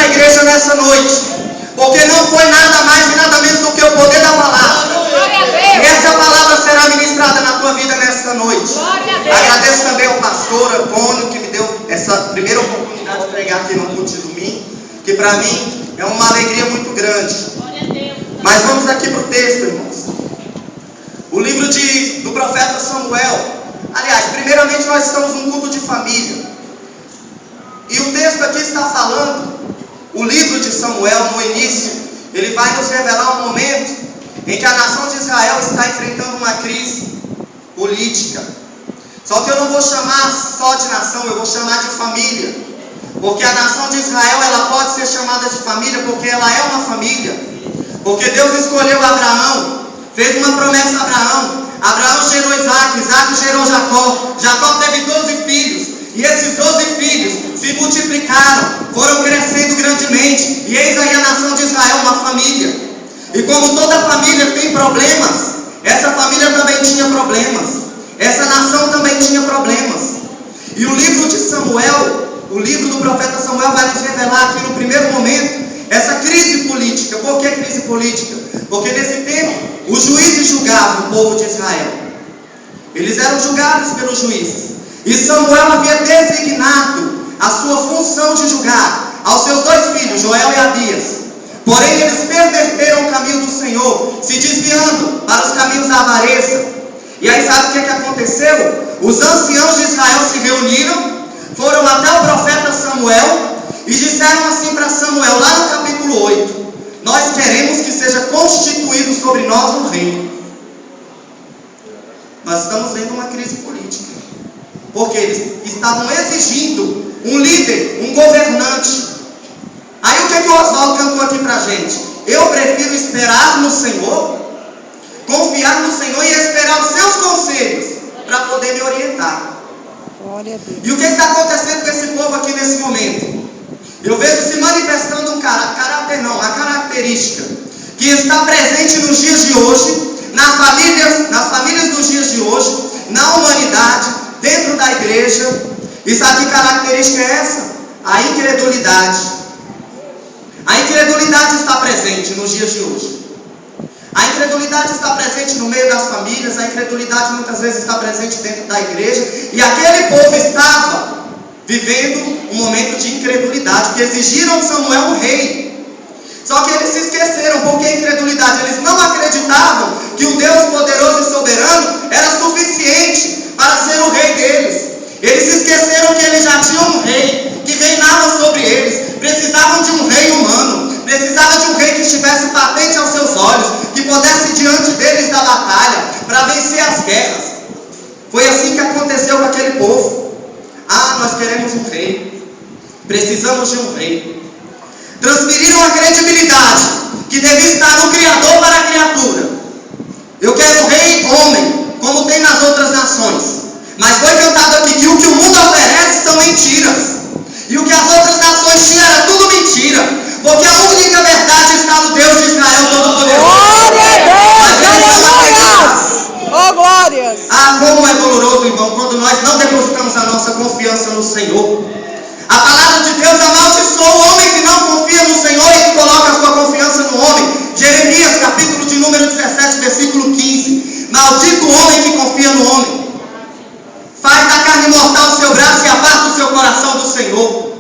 igreja nessa noite, porque não foi nada mais e nada menos do que o poder da palavra. E essa palavra será ministrada na tua vida nesta noite. Agradeço também ao pastor Antônio, que me deu essa primeira oportunidade de pregar aqui no culto de domingo, que para mim é uma alegria muito grande. Mas vamos aqui para o texto, irmãos. O livro do profeta Samuel. Aliás, primeiramente nós estamos num culto de família. E o texto aqui está falando, o livro de Samuel, no início, ele vai nos revelar um momento em que a nação de Israel está enfrentando uma crise política. Só que eu não vou chamar só de nação, eu vou chamar de família. Porque a nação de Israel, ela pode ser chamada de família porque ela é uma família. Porque Deus escolheu Abraão, fez uma promessa a Abraão. Abraão gerou Isaac, Isaac gerou Jacó. Jacó teve 12 filhos. E esses 12 filhos se multiplicaram, foram crescendo grandemente. E eis aí a nação de Israel, uma família. E como toda família tem problemas, essa família também tinha problemas. Essa nação também tinha problemas. E o livro de Samuel, o livro do profeta Samuel, vai nos revelar aqui no primeiro momento essa crise política. Por que crise política? Porque nesse tempo os juízes julgavam o povo de Israel. Eles eram julgados pelos juízes. E Samuel havia designado a sua função de julgar aos seus 2 filhos, Joel e Abias. Porém eles perverteram o caminho do Senhor, se desviando para os caminhos da avareza. E aí sabe o que aconteceu? Os anciãos de Israel se reuniram, foram até o profeta Samuel e disseram assim para Samuel, lá no capítulo 8: nós queremos que seja constituído sobre nós um rei. Nós estamos vendo uma crise política, porque eles estavam exigindo um líder, um governante. Aí o que o Oswaldo cantou aqui pra gente? Eu prefiro esperar no Senhor, confiar no Senhor e esperar os seus conselhos para poder me orientar. E o que está acontecendo com esse povo aqui nesse momento? Eu vejo se manifestando um a característica que está presente nos dias de hoje, nas famílias dos dias de hoje, na humanidade, dentro da igreja. E sabe que característica é essa? A incredulidade. A incredulidade está presente nos dias de hoje. A incredulidade está presente no meio das famílias, a incredulidade muitas vezes está presente dentro da igreja. E aquele povo estava vivendo um momento de incredulidade, que exigiram de Samuel um rei. Só que eles se esqueceram. Por que incredulidade? Eles não acreditavam que o Deus poderoso e soberano era suficiente para ser o rei deles. Eles se esqueceram que eles já tinham um rei que reinava sobre eles. Precisavam de um rei humano, precisavam de um rei que estivesse patente aos seus olhos, que pudesse ir diante deles da batalha para vencer as guerras. Foi assim que aconteceu com aquele povo. Nós queremos um rei, precisamos de um rei. Transferiram a credibilidade que devia estar no Criador para a criatura. Eu quero um rei homem, como tem nas outras nações. Mas foi cantado aqui que o que o mundo oferece são mentiras. E o que as outras nações tinham era tudo mentira. Porque a única verdade está no Deus de Israel Todo-Poderoso. Glória a Deus! Oh, glórias! Como é doloroso, irmão, quando nós não depositamos a nossa confiança no Senhor. A palavra de Deus amaldiçoa o homem que não confia no Senhor e que coloca a sua confiança no homem. Jeremias, capítulo de número 17, versículo 15. Maldito o homem que confia no homem. Faz da carne mortal o seu braço e aparta o seu coração do Senhor.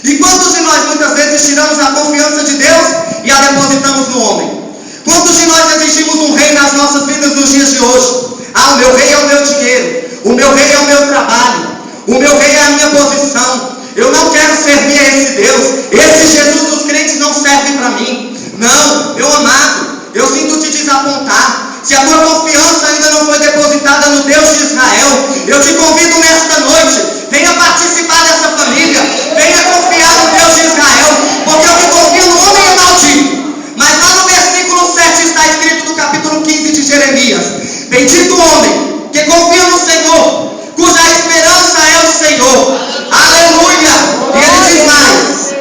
E quantos de nós muitas vezes tiramos a confiança de Deus e a depositamos no homem? Quantos de nós exigimos um rei nas nossas vidas nos dias de hoje? O meu rei é o meu dinheiro, o meu rei é o meu trabalho, o meu rei é a minha posição. Eu não quero servir a esse Deus. Esse Jesus dos crentes não serve para mim. Não, meu amado, eu sinto te desapontar. Se a tua confiança ainda não foi depositada no Deus de Israel, eu te convido nesta noite, venha participar dessa família, venha confiar no Deus de Israel, porque o que confia no homem é maldito. Mas lá no versículo 7 está escrito no capítulo 15 de Jeremias: bendito o homem que confia no Senhor, cuja esperança é o Senhor. Aleluia! E ele diz mais: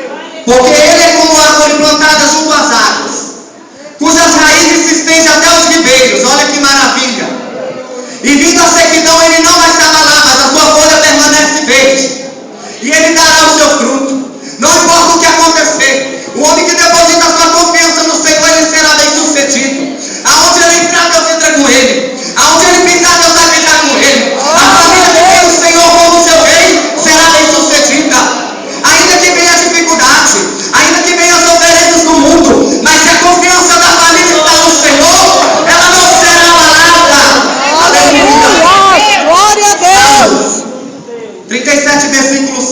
porque ele é como árvore plantada junto às águas, cujas raízes se estendem até os ribeiros. Olha que maravilha! E vindo a sequidão, ele não vai se abalar, mas a sua folha permanece verde, e ele dará o seu fruto. Não importa o que acontecer,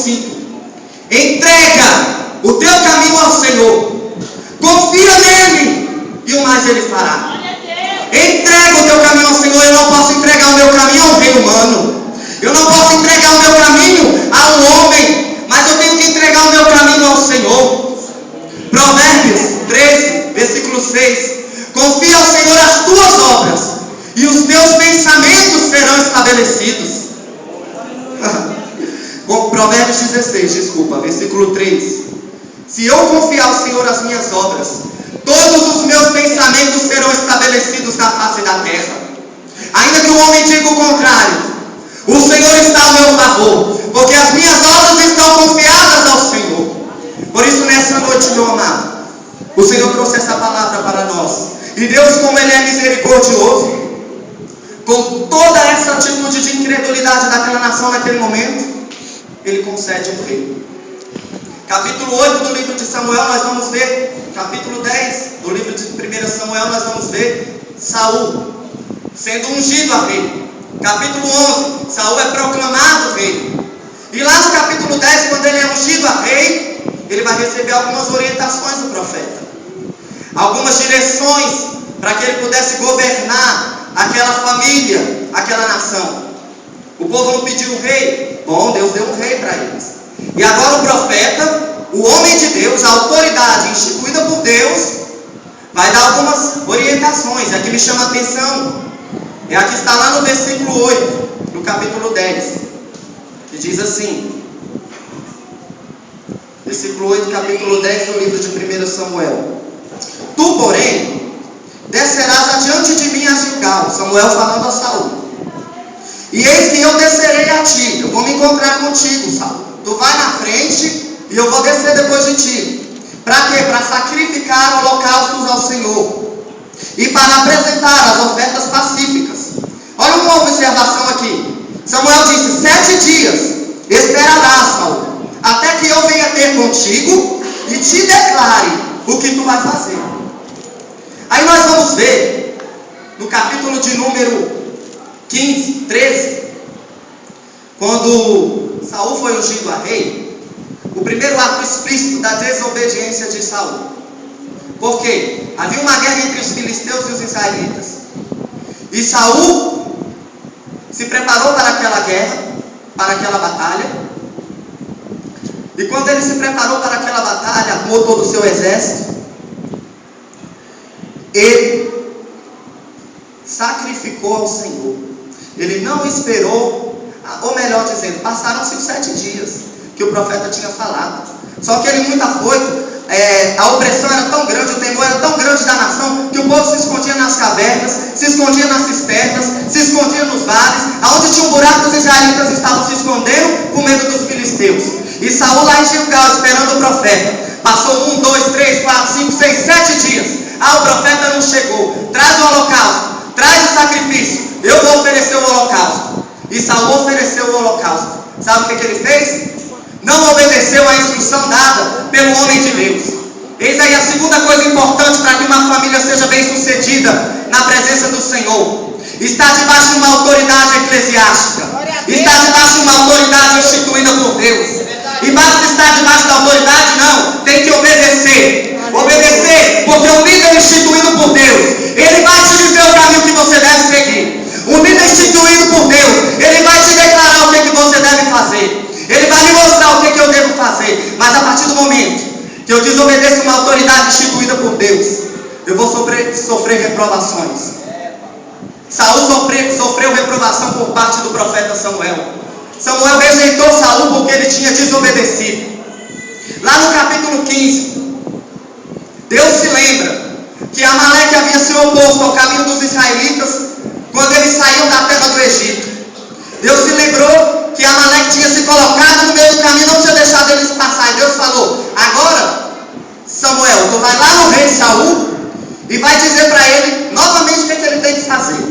5. Entrega o teu caminho ao Senhor. Confia nele e o mais ele fará. Entrega o teu caminho ao Senhor. Eu não posso entregar o meu caminho ao rei humano. Eu não posso entregar o meu caminho a um homem. Mas eu tenho que entregar o meu caminho ao Senhor. Provérbios 13, versículo 6. Confia ao Senhor as tuas obras, e os teus pensamentos serão estabelecidos. Provérbios 16, versículo 3. Se eu confiar ao Senhor as minhas obras, todos os meus pensamentos serão estabelecidos na face da terra. Ainda que o homem diga o contrário, o Senhor está ao meu favor, porque as minhas obras estão confiadas ao Senhor. Por isso, nessa noite, meu amado, o Senhor trouxe essa palavra para nós. E Deus, como Ele é misericordioso, com toda essa atitude de incredulidade daquela nação naquele momento, Ele concede um rei. Capítulo 8 do livro de Samuel, nós vamos ver. Capítulo 10 do livro de 1 Samuel, nós vamos ver Saul sendo ungido a rei. Capítulo 11, Saul é proclamado rei. E lá no capítulo 10, quando ele é ungido a rei, ele vai receber algumas orientações do profeta, algumas direções para que ele pudesse governar aquela família, aquela nação. O povo não pediu um rei. Bom, Deus deu um rei para eles. E agora o profeta, o homem de Deus, a autoridade instituída por Deus, vai dar algumas orientações. Aqui me chama a atenção. Aqui está lá no versículo 8, no capítulo 10, que diz assim. Versículo 8, capítulo 10 do livro de 1 Samuel. Tu, porém, descerás adiante de mim a Gilgal. Samuel falando a Saul. E eis que eu descerei a ti. Eu vou me encontrar contigo, Saul. Tu vai na frente e eu vou descer depois de ti. Para quê? Para sacrificar holocaustos ao Senhor. E para apresentar as ofertas pacíficas. Olha uma observação aqui. Samuel disse: 7 dias esperarás, Saul, até que eu venha ter contigo e te declare o que tu vai fazer. Aí nós vamos ver no capítulo de número 15, 13, quando Saul foi ungido a rei, o primeiro ato explícito da desobediência de Saul. Por quê? Havia uma guerra entre os filisteus e os israelitas. E Saul se preparou para aquela guerra, para aquela batalha. E quando ele se preparou para aquela batalha, armou todo o seu exército, ele sacrificou ao Senhor. Ele não esperou, ou melhor dizendo, passaram-se os 7 dias que o profeta tinha falado. Só que ele muito afoito, a opressão era tão grande, o temor era tão grande da nação, que o povo se escondia nas cavernas, se escondia nas cisternas, se escondia nos vales. Aonde tinha um buraco, os israelitas estavam se escondendo com medo dos filisteus. E Saul lá em Gilgal esperando o profeta. Passou 1, 2, 3, 4, 5, 6, 7 dias. O profeta não chegou. Traz o holocausto, traz o sacrifício. Eu vou oferecer o holocausto. E Saul ofereceu o holocausto. Sabe o que ele fez? Não obedeceu à instrução dada pelo homem de Deus. Eis aí a segunda coisa importante para que uma família seja bem sucedida na presença do Senhor. Está debaixo de uma autoridade eclesiástica. Está debaixo de uma autoridade instituída por Deus. E basta estar debaixo da autoridade? Não. Tem que obedecer. Obedecer, porque o líder instituído por Deus, ele vai te dizer o caminho que você deve seguir. O líder instituído por Deus, ele vai te declarar o que você deve fazer. Ele vai me mostrar o que eu devo fazer. Mas a partir do momento que eu desobedeço uma autoridade instituída por Deus, eu vou sofrer reprovações. Saul sofreu reprovação por parte do profeta Samuel. Samuel rejeitou Saul porque ele tinha desobedecido. Lá no capítulo 15, Deus se lembra que Amaleque havia se oposto ao caminho dos israelitas quando eles saíam da terra do Egito. Deus se lembrou que Amaleque tinha se colocado no meio do caminho, não tinha deixado eles passar. E Deus falou: agora, Samuel, tu vai lá no rei Saul e vai dizer para ele novamente o que ele tem que fazer.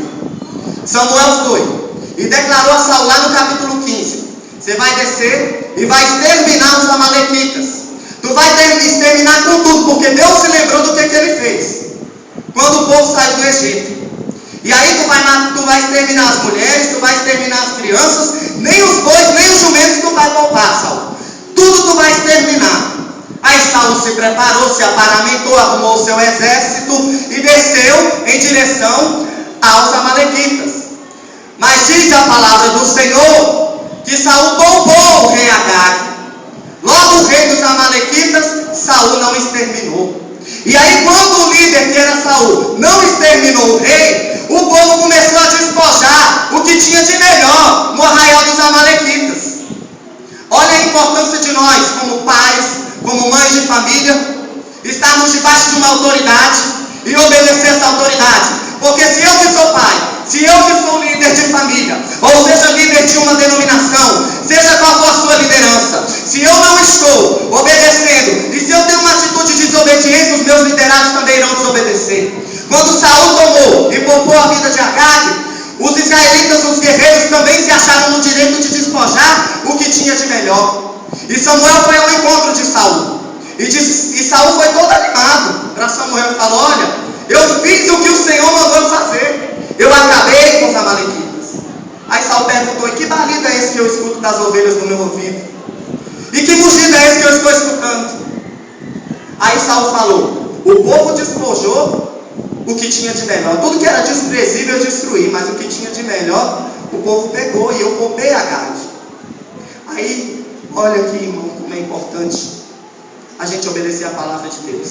Samuel foi e declarou a Saul lá no capítulo 15: você vai descer e vai exterminar os amalequitas. Tu vai exterminar com tudo, porque Deus se lembrou do que ele fez quando o povo saiu do Egito. E aí tu vai exterminar as mulheres, tu vai exterminar as crianças, nem os bois, nem os jumentos tu vai poupar, Saul. Saul se preparou, se aparamentou, arrumou seu exército e desceu em direção aos amalequitas. Mas diz a palavra do Senhor que Saul tombou o rei Agag. Logo o rei dos amalequitas, Saul não exterminou. E aí quando o líder, que era Saul, não exterminou o rei, o povo começou a despojar o que tinha de melhor no arraial dos amalequitas. Olha a importância de nós, como pais, como mães de família, estarmos debaixo de uma autoridade e obedecer essa autoridade. Porque se eu que sou pai, se eu que sou líder de família, ou seja, líder de uma denominação, seja qual for a sua liderança, se eu não estou obedecendo, e se eu tenho uma atitude de desobediência, os meus liderados também irão desobedecer. Quando Saul tomou e poupou a vida de Agag, os israelitas, os guerreiros, também se acharam no direito de despojar o que tinha de melhor. E Samuel foi ao encontro de Saul. E Saul foi todo animado para Samuel e falou: olha, eu fiz o que o Senhor mandou fazer. Eu acabei com os amalequitas. Aí Saul perguntou: e que balido é esse que eu escuto das ovelhas no meu ouvido? E que mugido é esse que eu estou escutando? Aí Saul falou: o povo despojou o que tinha de melhor. Tudo que era desprezível eu destruí, mas o que tinha de melhor o povo pegou e eu poupei Agag. Aí, olha aqui, irmão, como é importante a gente obedecer a palavra de Deus.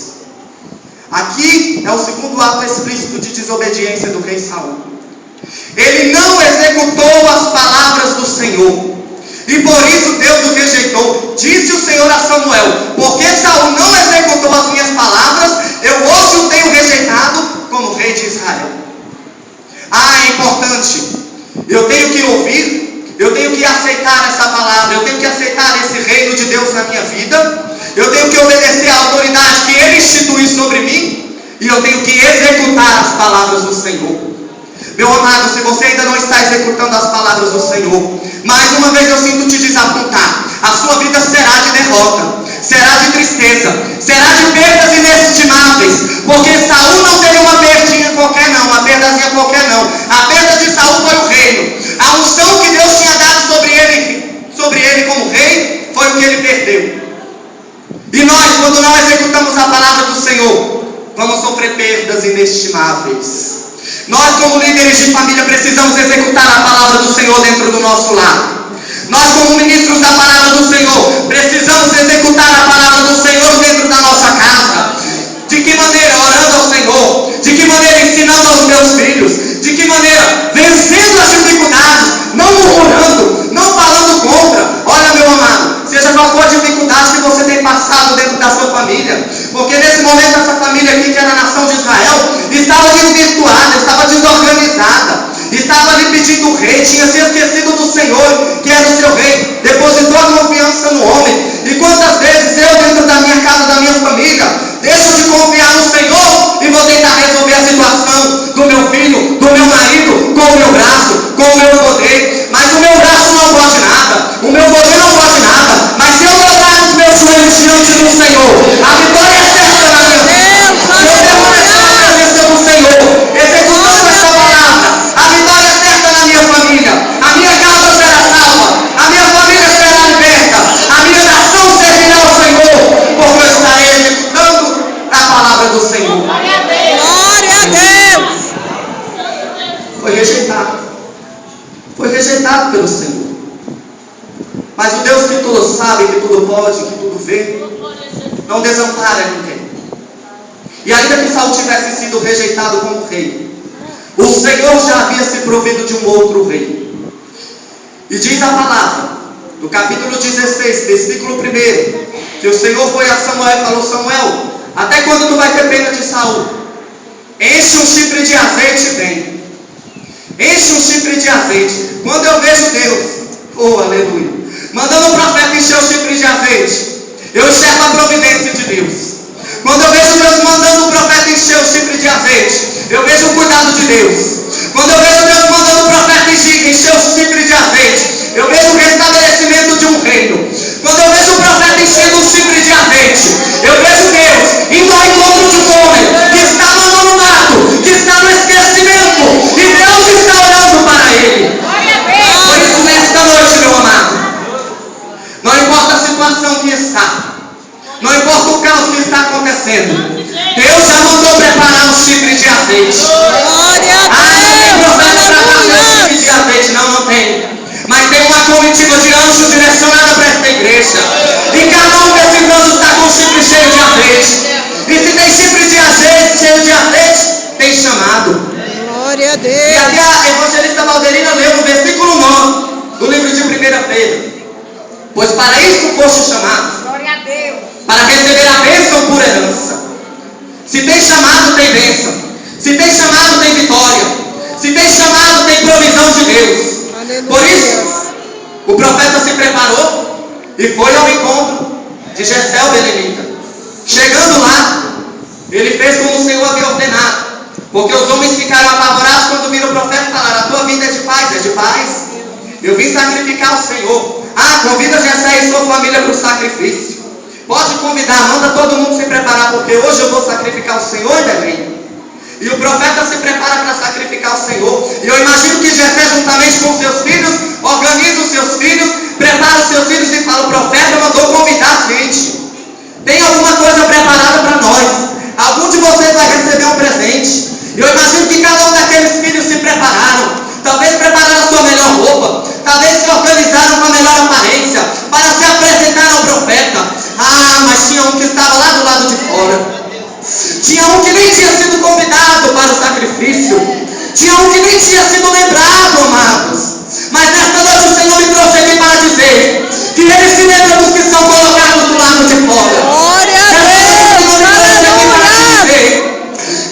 Aqui é o segundo ato explícito de desobediência do rei Saul. Ele não executou as palavras do Senhor, e por isso Deus o rejeitou. Disse o Senhor a Samuel: porque Saul não executou as minhas palavras, eu hoje o tenho rejeitado como rei de Israel. É importante. Eu tenho que ouvir, eu tenho que aceitar essa palavra, eu tenho que aceitar esse reino de Deus na minha vida, eu tenho que obedecer à autoridade que Ele instituiu sobre mim, e eu tenho que executar as palavras do Senhor. Meu amado, se você ainda não está executando as palavras do Senhor, mais uma vez eu sinto te desapontar. A sua vida será de derrota, será de tristeza, será de perdas inestimáveis, porque Saul não teve uma perdinha qualquer não, uma perdazinha qualquer não. A perda de Saul foi o reino. A unção que Deus tinha dado sobre ele como rei, foi o que ele perdeu. E nós, quando não executamos a palavra do Senhor, vamos sofrer perdas inestimáveis. Nós, como líderes de família, precisamos executar a palavra do Senhor dentro do nosso lar. Nós, como ministros da palavra do Senhor, precisamos executar a palavra do Senhor dentro da nossa casa. De que maneira? Orando ao Senhor. De que maneira? Ensinando aos meus filhos. De que maneira? Vencendo as dificuldades, não murmurando, não falando contra. Olha, meu amado, seja qual for a dificuldade que você tem passado dentro da sua família, porque nesse momento essa família aqui, que era a nação de Israel, estava desvirtuada, estava desorganizada, estava ali pedindo o rei, tinha se esquecido do Senhor, que era o seu rei, depositou a confiança no homem. E quantas vezes eu, dentro da minha casa, da minha família, deixo de confiar no Senhor e vou tentar resolver a situação do meu filho, do meu marido, com o meu braço, com o meu poder. Mas o meu braço não pode nada, o meu poder não pode nada. Mas se eu dobrar os meus joelhos diante do Senhor, a vitória é certa na minha vida. Se eu permanecer na presença do Senhor, executando essa palavra, a vitória é certa na minha família. A minha casa será salva, a minha família será liberta, a minha nação servirá ao Senhor, porque eu estarei executando a palavra do Senhor. Glória a Deus. Foi rejeitado. Foi rejeitado pelo Senhor. Mas o Deus que tudo sabe, que tudo pode, que tudo vê, não desampara ninguém. E ainda que Saul tivesse sido rejeitado como rei, o Senhor já havia se provido de um outro rei. E diz a palavra, no capítulo 16, versículo 1, que o Senhor foi a Samuel e falou: Samuel, até quando tu vai ter pena de Saul? Enche um chifre de azeite e vem. Enche um chifre de azeite. Quando eu vejo Deus, oh aleluia, mandando o profeta encher o chifre de azeite, eu enxergo a providência de Deus. Quando eu vejo Deus mandando o profeta encher o chifre de azeite, eu vejo o cuidado de Deus. Quando eu vejo Deus mandando o profeta encher o chifre de azeite, eu vejo o restabelecimento de um reino. Quando eu vejo o profeta enchendo um chifre de azeite, eu vejo Deus indo ao encontro de um homem que está no anonimato, que está no esquecimento, e Deus está olhando para ele. Por isso, nesta noite, meu amado, não importa a situação que está, Não importa o caos que está acontecendo. Deus já mandou preparar um chifre de azeite. Glória a Tem Deus. profeta para trazer um chifre Aleluia. de azeite? Não, não tem. Mas tem uma comitiva de anjos direcionada para esta igreja. E cada um desses anjos está com um chifre cheio de azeite. E se tem chifre de azeite, cheio de azeite, tem chamado. Glória a E Deus. até a evangelista Valderina leu no versículo 9 do livro de 1 Pedro. Pois para isso foste chamado, Glória a Deus. para receber a bênção por herança. Se tem chamado, tem bênção. Se tem chamado, tem vitória. Se tem chamado, tem provisão de Deus. Aleluia. Por isso, o profeta se preparou e foi ao encontro de Jessé o belemita. Chegando lá, ele fez como o Senhor havia ordenado. Porque os homens ficaram apavorados quando viram o profeta falar: a tua vida é de paz, é de paz. Eu vim sacrificar o Senhor. Convida Jessé e sua família para o sacrifício. Pode convidar, manda todo mundo se preparar, porque hoje eu vou sacrificar o Senhor em Belém. E o profeta se prepara para sacrificar o Senhor. E eu imagino que Jessé, juntamente com seus filhos, organiza os seus filhos, prepara os seus filhos e fala: o profeta mandou convidar a gente. Tem alguma coisa preparada para nós. Algum de vocês vai receber um presente. Eu imagino que cada um daqueles filhos se prepararam. Talvez prepararam a sua melhor roupa. Talvez se organizaram com a melhor aparência para se apresentar ao profeta. Mas tinha um que estava lá do lado de fora. Tinha um que nem tinha sido convidado para o sacrifício. Tinha um que nem tinha sido lembrado, amados. Mas nesta noite o Senhor me trouxe aqui para dizer que Ele se lembra dos que são colocados do lado de fora. Glória a Deus.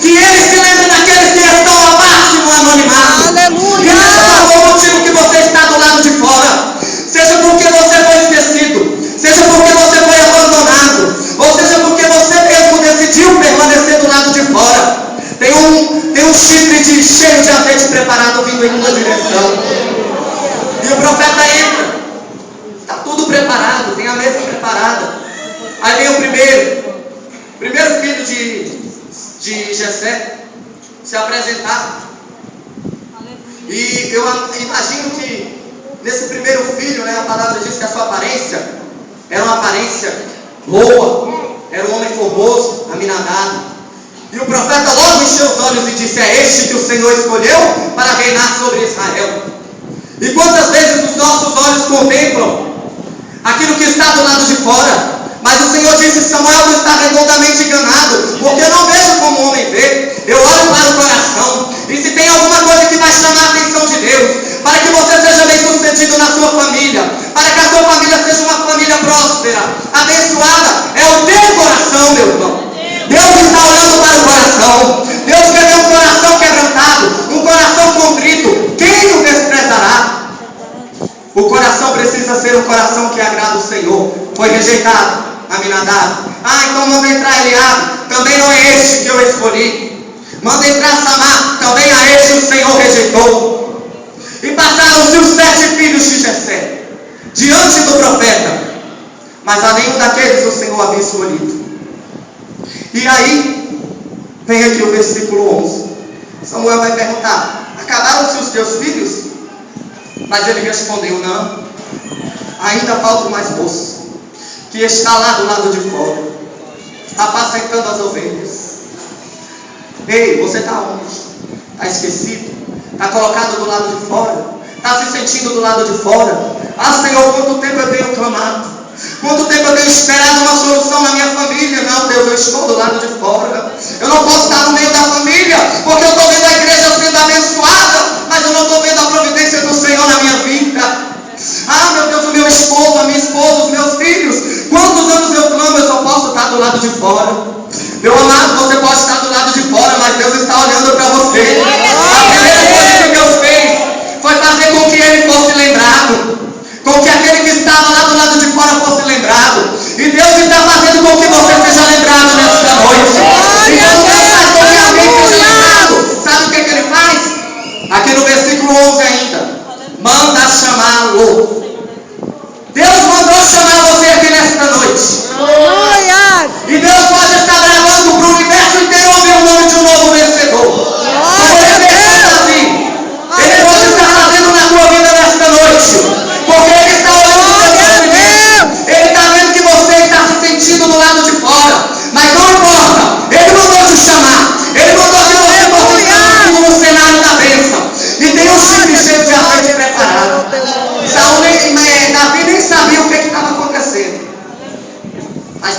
Que Ele se lembra daqueles que estão abaixo no anonimato. Aleluia. E não é o motivo que você está do lado de fora. Seja porque você foi esquecido, seja porque você foi abandonado, ou seja porque você mesmo decidiu permanecer do lado de fora. Tem um chifre cheio de azeite preparado vindo em uma direção. E o profeta entra. Está tudo preparado, tem a mesa preparada. Aí vem o primeiro filho de Jessé se apresentar. E eu imagino que nesse primeiro filho, a palavra diz que a sua aparência era uma aparência boa, era um homem formoso, Aminadab. E o profeta logo encheu os olhos e disse: é este que o Senhor escolheu para reinar sobre Israel. E quantas vezes os nossos olhos contemplam aquilo que está do lado de fora, mas o Senhor disse: Samuel não está redondamente enganado, porque eu não vejo como o homem vê, eu olho para o coração. E se tem alguma coisa que vai chamar a atenção de Deus, para que você seja bem sucedido na sua família, para que a sua família seja uma família próspera, abençoada, é o teu coração, meu irmão. Deus está olhando para o coração. Deus quer ver um coração quebrantado, um coração contrito. Quem o desprezará? O coração precisa ser um coração que agrada o Senhor. Foi rejeitado Aminadab. Então manda entrar Eliabe. Também não é este que eu escolhi. Manda entrar Samar. Também a este o Senhor rejeitou. E passaram-se os 7 filhos de Jessé diante do profeta, mas a nenhum daqueles o Senhor havia escolhido. E aí vem aqui o versículo 11. Samuel vai perguntar: acabaram-se os teus filhos? Mas ele respondeu: não, ainda falta o mais moço, que está lá do lado de fora, apacentando as ovelhas. Ei, você está onde? Está esquecido? Está colocado do lado de fora? Está se sentindo do lado de fora? Senhor, quanto tempo eu tenho clamado? Quanto tempo eu tenho esperado uma solução na minha família? Não, Deus, eu estou do lado de fora. Eu não posso estar no meio da família, porque eu estou vendo a igreja sendo abençoada, mas eu não estou vendo a providência do Senhor na minha vida. Meu Deus, o meu esposo, a minha esposa, os meus filhos. Quantos anos eu clamo, eu só posso estar do lado de fora. Meu amado, você pode estar do lado de fora, mas Deus está olhando para você. A primeira coisa que Deus fez foi fazer com que ele fosse lembrado, com que aquele que estava lá do lado de fora fosse lembrado. E Deus está fazendo com que você seja lembrado nesta noite. E Deus faz com que alguém seja lembrado. Sabe o que ele faz? Aqui no versículo 11 ainda: manda chamá-lo. Deus mandou chamar você aqui nesta noite. E Deus pode estar gravando para o universo inteiro ouvir o nome de um novo vencedor. Você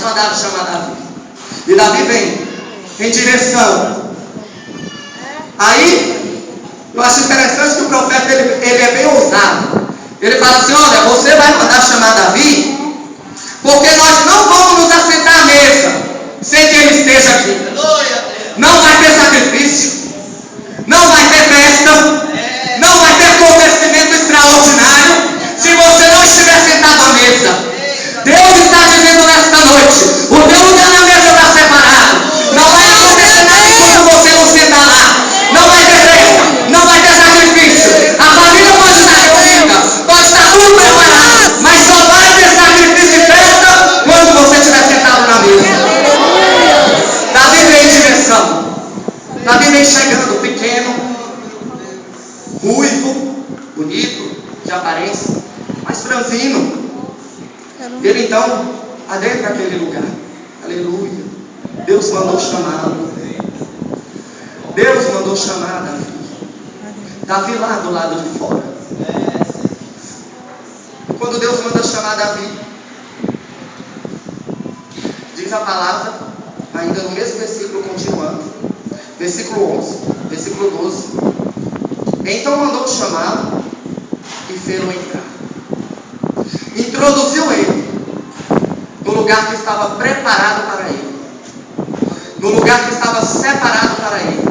mandaram chamar Davi. E Davi vem em direção. Aí, eu acho interessante que o profeta ele é bem ousado. Ele fala assim: olha, você vai mandar chamar Davi, porque nós não vamos nos assentar à mesa sem que ele esteja aqui. Não vai ter sacrifício, não vai ter festa, não vai ter acontecimento extraordinário se você não estiver sentado à mesa. Deus está dizendo nesta noite: o teu lugar na mesa está separado. Não vai acontecer nada enquanto você não sentar lá. Não vai ter festa, não vai ter sacrifício. A família pode estar reunida, pode estar tudo preparado, mas só vai ter sacrifício e festa quando você estiver sentado na mesa. Davi vem em direção. Davi vem chegando, pequeno, ruivo, bonito, de aparência, mas franzino. Ele então adentra aquele lugar. Aleluia. Deus mandou chamá-lo. Deus mandou chamar Davi. Davi lá do lado de fora. Quando Deus manda chamar Davi, diz a palavra, ainda no mesmo versículo, continuando, versículo 11, versículo 12. Então mandou chamá-lo e fê-lo entrar. Introduziu ele no lugar que estava preparado para ele, no lugar que estava separado para ele,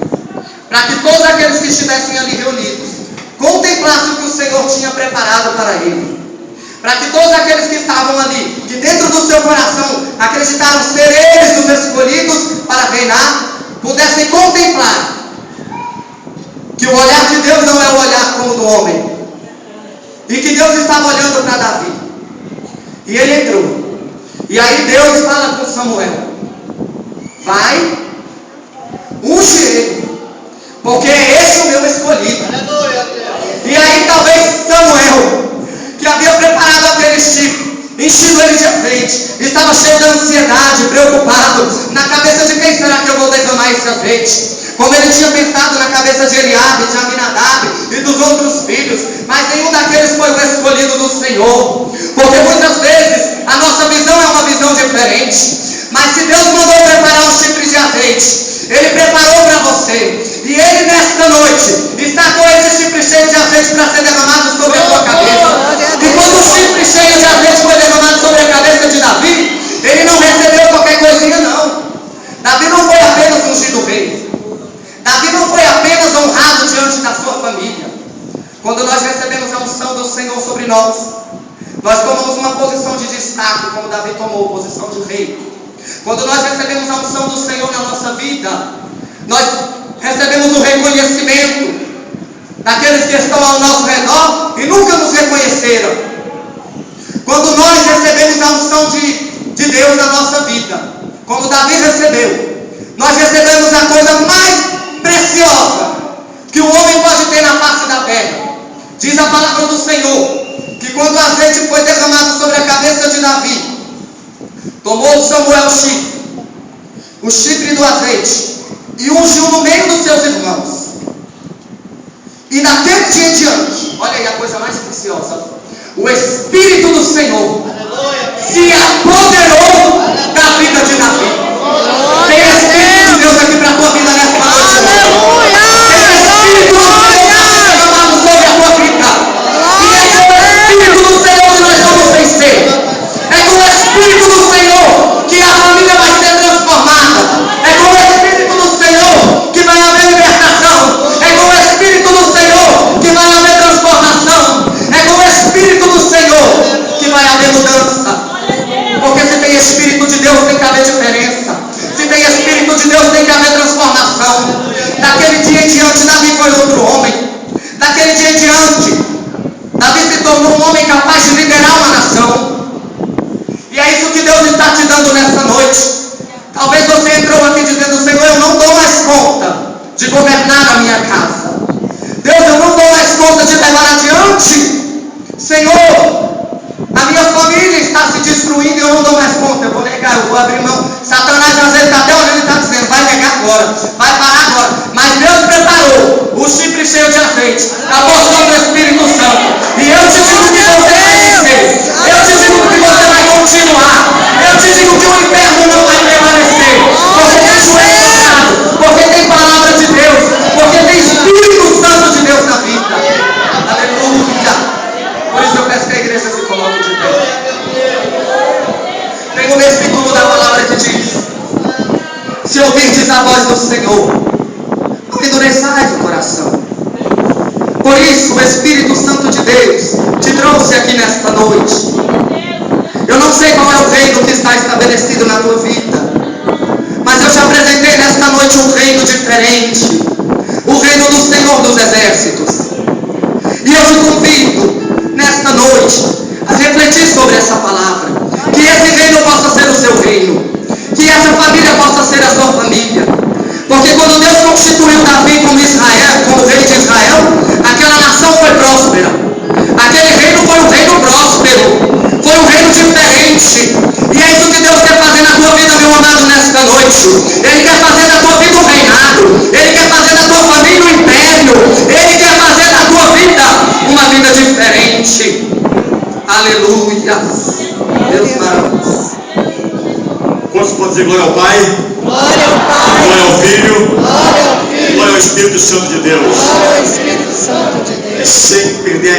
para que todos aqueles que estivessem ali reunidos contemplassem o que o Senhor tinha preparado para ele, para que todos aqueles que estavam ali, que dentro do seu coração acreditaram ser eles os escolhidos para reinar, pudessem contemplar que o olhar de Deus não é o olhar como do homem, e que Deus estava olhando para Davi. E ele entrou. E aí Deus fala com Samuel: vai, unge ele, porque é esse o meu escolhido. E aí talvez Samuel, que havia preparado aquele chifre, enchido ele de azeite, estava cheio de ansiedade, preocupado, na cabeça de quem será que eu vou derramar esse azeite? Como ele tinha pensado na cabeça de Eliabe, de Aminadab e dos outros filhos, mas nenhum daqueles foi o escolhido do Senhor, porque muitas vezes a nossa visão é uma visão diferente. Mas se Deus mandou preparar um chifre de azeite, Ele preparou para você, e Ele nesta noite está com esse chifre cheio de azeite para ser derramado sobre a tua cabeça. E quando o chifre cheio de azeite foi derramado sobre a cabeça de Davi, ele não recebeu qualquer coisinha não. Davi não foi apenas ungido rei, Davi não foi apenas honrado diante da sua família. Quando nós recebemos a unção do Senhor sobre nós, nós tomamos uma posição de destaque, como Davi tomou, posição de rei. Quando nós recebemos a unção do Senhor na nossa vida, nós recebemos o reconhecimento daqueles que estão ao nosso redor e nunca nos reconheceram. Quando nós recebemos a unção de Deus na nossa vida, como Davi recebeu, nós recebemos a coisa mais preciosa que o homem pode ter na face da terra. Diz a palavra do Senhor que quando o azeite foi derramado sobre a cabeça de Davi, tomou Samuel o chifre do azeite e ungiu no meio dos seus irmãos. E daquele dia em diante, olha aí a coisa mais preciosa, o Espírito do Senhor se apoderou da vida de Davi. Tem Espírito de Deus aqui para a tua vida nessa noite. Tem Espírito do Senhor derramado sobre a tua vida. E é com o Espírito do Senhor que nós vamos vencer. É com o Espírito do Senhor que a família vai ser transformada. É com o Espírito do Senhor que vai haver libertação. É com o Espírito do Senhor que vai haver transformação. É com o Espírito do Senhor que vai haver mudança. Porque se tem Espírito de Deus tem que haver diferença. Se tem Espírito de Deus tem que haver transformação. Daquele dia em diante Davi foi outro homem. Daquele dia em diante Davi se tornou um homem capaz de liderar uma nação. E é isso que Deus está te dando nessa noite. Talvez você entrou aqui dizendo: Senhor, eu não dou mais conta de governar a minha casa. Deus, eu não dou mais conta de levar adiante. Senhor, a minha família está se destruindo e eu não dou mais conta. Eu vou negar, eu vou abrir mão. Satanás às vezes está até olhando e está dizendo: vai negar agora, vai parar agora. Mas Deus preparou o chifre cheio de azeite, a porção do Espírito Santo. E eu te digo que você vai vencer. Eu te digo que você vai continuar. Eu te digo que o inferno Se ouvirdes a voz do Senhor, não endureçais o coração. Por isso, o Espírito Santo de Deus te trouxe aqui nesta noite. Eu não sei qual é o reino que está estabelecido na tua vida, mas eu te apresentei nesta noite um reino diferente, o reino do Senhor dos Exércitos. E eu te convido nesta noite a refletir sobre essa palavra, que esse reino possa ser o seu reino, que essa família possa ser a sua família. Porque quando Deus constituiu Davi como Israel, como rei de Israel, aquela nação foi próspera. Aquele reino foi um reino próspero, foi um reino diferente. E é isso que Deus quer fazer na tua vida, meu amado, nesta noite. Ele quer fazer da tua vida um reinado. Ele quer fazer da tua família um império. Ele quer fazer da tua vida uma vida diferente. Aleluia. Deus paramos. Quantos podem dizer glória ao Pai? Glória ao Pai. Glória ao Filho? Glória ao Filho. Glória ao Espírito Santo de Deus. Glória ao Espírito Santo de Deus. Sem perder a